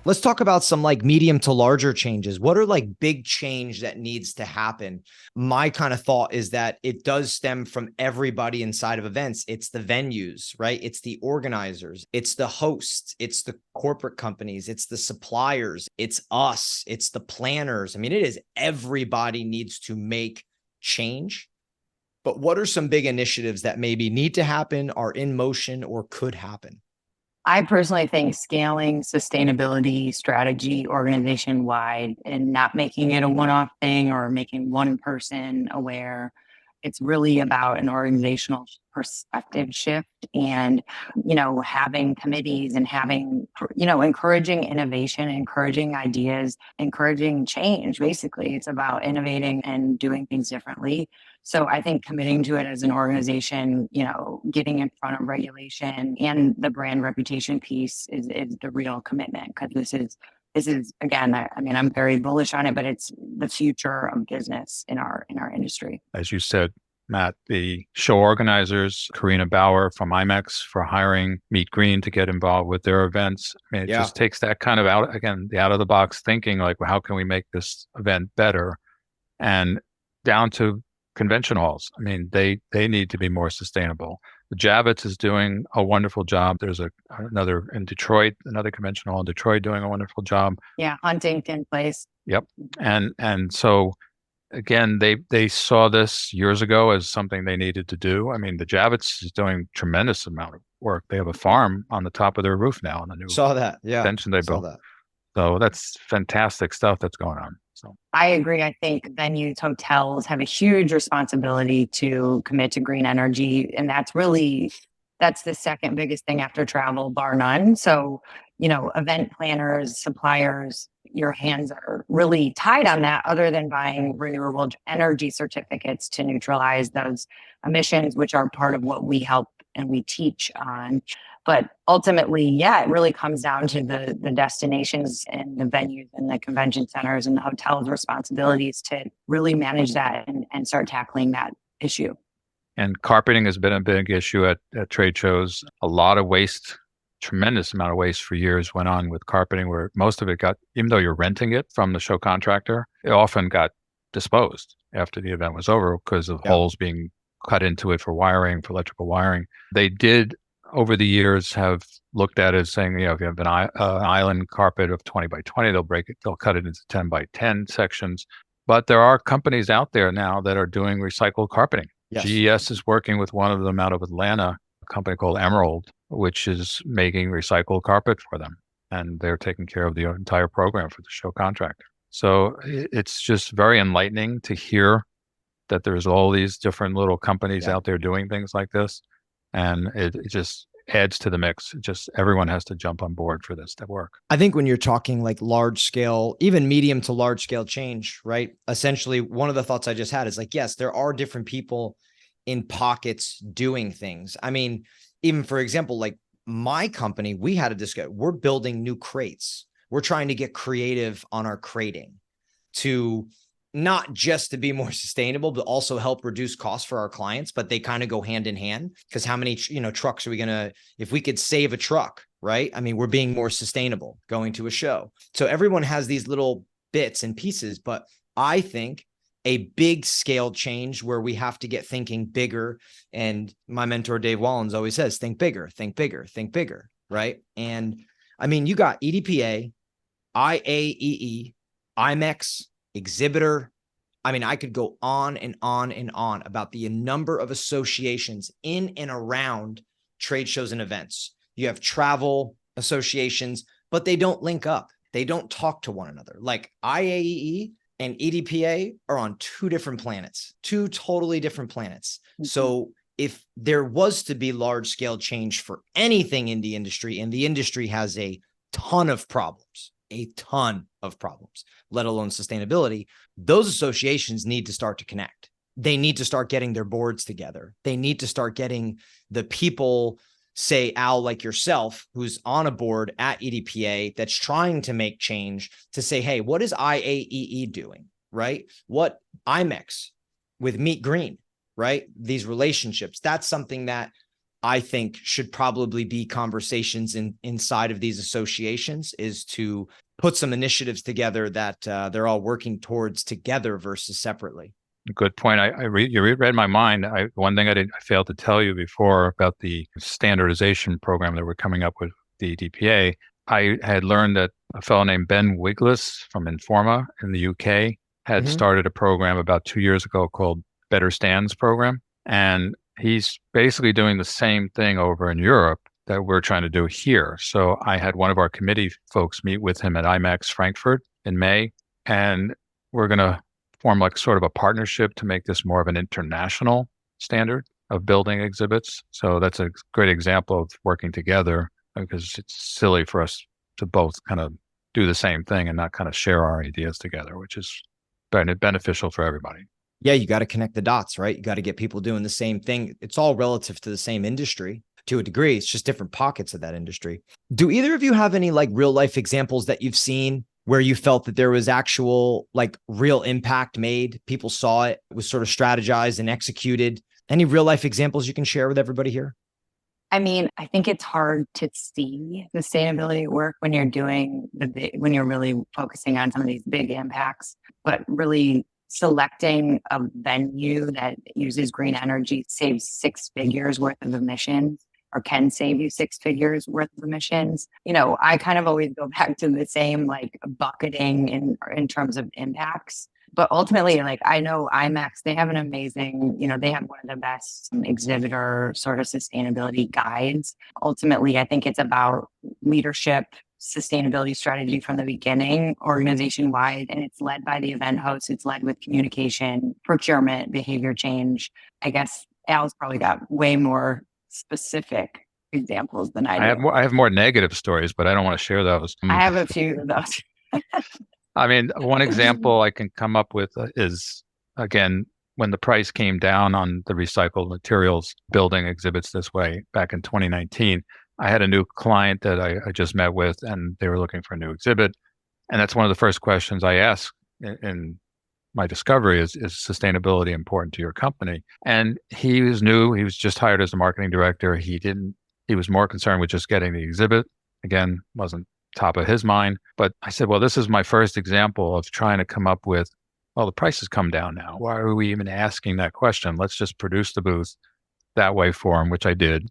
Let's talk about some like medium to larger changes. What are like big change that needs to happen? My kind of thought is that it does stem from everybody inside of events. It's the venues, right? It's the organizers, it's the hosts, it's the corporate companies, it's the suppliers, it's us, it's the planners. I mean, it is everybody needs to make change. But what are some big initiatives that maybe need to happen, are in motion, or could happen? I personally think scaling sustainability strategy organization wide and not making it a one off thing or making one person aware. It's really about an organizational perspective shift and, having committees and having, encouraging innovation, encouraging ideas, encouraging change. Basically, it's about innovating and doing things differently. So I think committing to it as an organization, getting in front of regulation and the brand reputation piece is the real commitment, because this is again, I mean, I'm very bullish on it, but it's the future of business in our industry. As you said, Matt, the show organizers, Karina Bauer from IMEX, for hiring Meet Green to get involved with their events. I mean, it just takes that kind of the out of the box thinking, like, well, how can we make this event better? And down to convention halls. I mean, they need to be more sustainable. The Javits is doing a wonderful job. There's another in Detroit, another convention hall in Detroit doing a wonderful job. Yeah, Huntington Place. Yep. And so again, they saw this years ago as something they needed to do. I mean, the Javits is doing tremendous amount of work. They have a farm on the top of their roof now on the new Saw that. Yeah. extension they Saw built. that. So that's fantastic stuff that's going on. So I agree. I think venues, hotels have a huge responsibility to commit to green energy. And that's the second biggest thing after travel, bar none. So, event planners, suppliers, your hands are really tied on that, other than buying renewable energy certificates to neutralize those emissions, which are part of what we help and we teach on. But ultimately, yeah, it really comes down to the destinations and the venues and the convention centers and the hotels' responsibilities to really manage that and start tackling that issue. and carpeting has been a big issue at trade shows. A lot of waste, tremendous amount of waste for years went on with carpeting, where most of it got, even though you're renting it from the show contractor, it often got disposed after the event was over because of holes being cut into it for wiring, for electrical wiring. They did, over the years, have looked at it saying, if you have an island carpet of 20 by 20, they'll cut it into 10 by 10 sections. But there are companies out there now that are doing recycled carpeting. Yes. GES is working with one of them out of Atlanta, a company called Emerald, which is making recycled carpet for them. And they're taking care of the entire program for the show contractor. So it's just very enlightening to hear that there's all these different little companies out there doing things like this. And it just adds to the mix. Just everyone has to jump on board for this to work. I think when you're talking like large scale, even medium to large scale change, right? Essentially, one of the thoughts I just had is like, yes, there are different people in pockets doing things. I mean, even for example, like my company, we had a discussion. We're building new crates. We're trying to get creative on our crating to not just to be more sustainable, but also help reduce costs for our clients. But they kind of go hand in hand, because how many, trucks are we going to, if we could save a truck, right? I mean, we're being more sustainable going to a show. So everyone has these little bits and pieces, but I think a big scale change where we have to get thinking bigger. And my mentor, Dave Wallens, always says, think bigger, think bigger, think bigger. Right. And I mean, you got EDPA, IAEE, IMEX, exhibitor. I mean, I could go on and on and on about the number of associations in and around trade shows and events. You have travel associations, but they don't link up. They don't talk to one another. Like IAEE and EDPA are on two different planets, two totally different planets. Mm-hmm. So if there was to be large scale change for anything in the industry, and the industry has a ton of problems, let alone sustainability, those associations need to start to connect. They need to start getting their boards together. They need to start getting the people, say Al, like yourself, who's on a board at EDPA that's trying to make change, to say, hey, what is IAEE doing, right? What IMEX with Meet Green, right? These relationships, that's something that I think should probably be conversations inside of these associations, is to put some initiatives together that they're all working towards together versus separately. Good point. You read my mind. One thing I failed to tell you before about the standardization program that we're coming up with the DPA. I had learned that a fellow named Ben Wiglis from Informa in the UK had started a program about 2 years ago called Better Stands program. And he's basically doing the same thing over in Europe that we're trying to do here. So I had one of our committee folks meet with him at IMAX Frankfurt in May, and we're going to form like sort of a partnership to make this more of an international standard of building exhibits. So that's a great example of working together, because it's silly for us to both kind of do the same thing and not kind of share our ideas together, which is beneficial for everybody. Yeah, you got to connect the dots, right? You got to get people doing the same thing. It's all relative to the same industry to a degree. It's just different pockets of that industry. Do either of you have any like real life examples that you've seen where you felt that there was actual like real impact made? People saw it, was sort of strategized and executed. Any real life examples you can share with everybody here? I mean, I think it's hard to see sustainability work when you're doing when you're really focusing on some of these big impacts, but really selecting a venue that uses green energy saves 6 figures worth of emissions, or can save you 6 figures worth of emissions. I kind of always go back to the same like bucketing in terms of impacts. But ultimately, like, I know IMAX, they have an amazing, they have one of the best exhibitor sort of sustainability guides. Ultimately, I think it's about leadership, sustainability strategy from the beginning, organization wide, and it's led by the event host. It's led with communication, procurement, behavior change. I guess Al's probably got way more specific examples than I do. I have more negative stories, but I don't want to share those. I have a few of those. I mean, one example I can come up with is, again, when the price came down on the recycled materials building exhibits this way back in 2019, I had a new client that I just met with, and they were looking for a new exhibit. And that's one of the first questions I ask in my discovery is sustainability important to your company? And he was new. He was just hired as a marketing director. He was more concerned with just getting the exhibit. Again, wasn't top of his mind. But I said, well, this is my first example of trying to come up with, well, the prices come down now. Why are we even asking that question? Let's just produce the booth that way for him, which I did.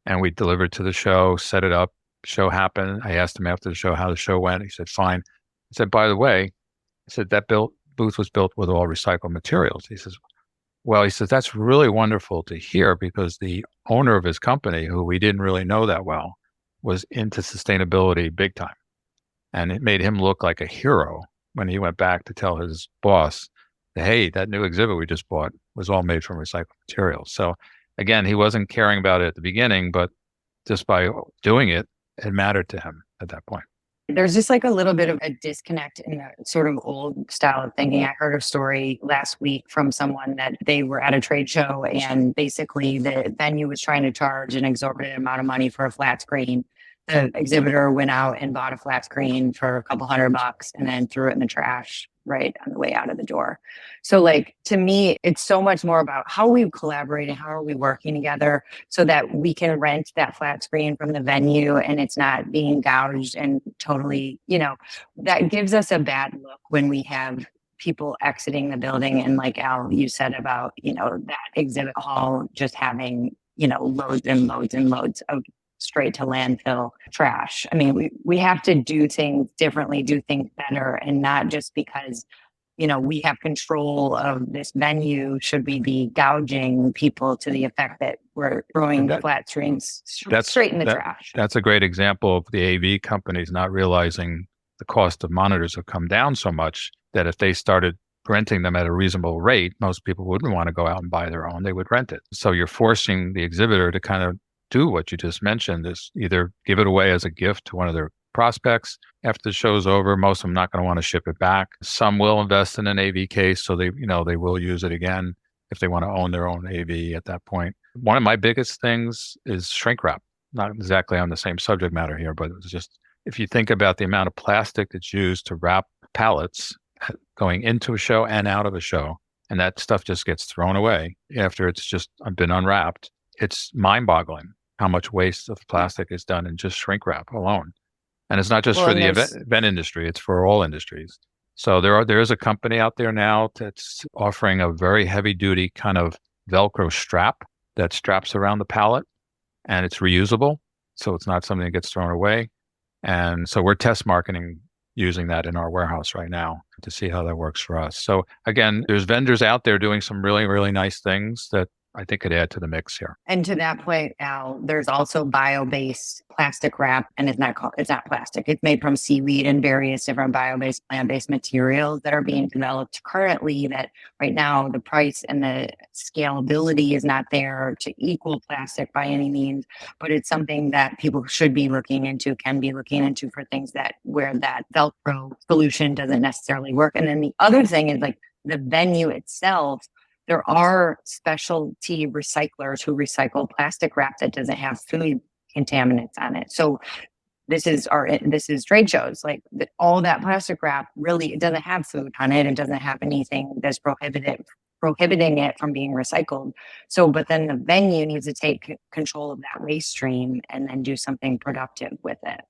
And we delivered to the show, set it up, show happened. I asked him after the show how the show went. He said, fine. I said, by the way, that booth was built with all recycled materials. He says, that's really wonderful to hear, because the owner of his company, who we didn't really know that well, was into sustainability big time. And it made him look like a hero when he went back to tell his boss, hey, that new exhibit we just bought was all made from recycled materials. So again, he wasn't caring about it at the beginning, but just by doing it, it mattered to him at that point. There's just like a little bit of a disconnect in the sort of old style of thinking. I heard a story last week from someone that they were at a trade show, and basically the venue was trying to charge an exorbitant amount of money for a flat screen. The exhibitor went out and bought a flat screen for a couple $100 and then threw it in the trash right on the way out of the door. So like, to me, it's so much more about how are we collaborating, how are we working together so that we can rent that flat screen from the venue and it's not being gouged and totally, that gives us a bad look when we have people exiting the building. And like Al, you said about, that exhibit hall just having, loads and loads and loads of straight to landfill trash. I mean, we have to do things differently, do things better, and not just because, we have control of this venue, should we be gouging people to the effect that we're throwing the flat screens straight in the trash. That's a great example of the AV companies not realizing the cost of monitors have come down so much that if they started renting them at a reasonable rate, most people wouldn't want to go out and buy their own. They would rent it. So you're forcing the exhibitor to kind of do what you just mentioned, is either give it away as a gift to one of their prospects after the show's over. Most of them not going to want to ship it back. Some will invest in an AV case, so they will use it again if they want to own their own AV at that point. One of my biggest things is shrink wrap. Not exactly on the same subject matter here, but it's just, if you think about the amount of plastic that's used to wrap pallets going into a show and out of a show, and that stuff just gets thrown away after it's just been unwrapped. it's mind-boggling how much waste of plastic is done in just shrink wrap alone. And it's not just Well, for and the there's event industry, it's for all industries. So there is a company out there now that's offering a very heavy duty kind of Velcro strap that straps around the pallet, and it's reusable. So it's not something that gets thrown away. And so we're test marketing using that in our warehouse right now to see how that works for us. So again, there's vendors out there doing some really, really nice things that I think could add to the mix here. And to that point, Al, there's also bio-based plastic wrap, and it's not plastic. It's made from seaweed and various different bio-based, plant-based materials that are being developed currently. That right now the price and the scalability is not there to equal plastic by any means, but it's something that people should be looking into, can be looking into for things that where that Velcro solution doesn't necessarily work. And then the other thing is like the venue itself. There are specialty recyclers who recycle plastic wrap that doesn't have food contaminants on it. So this is trade shows, like all that plastic wrap really, it doesn't have food on it. It doesn't have anything that's prohibiting it from being recycled. So, but then the venue needs to take control of that waste stream and then do something productive with it.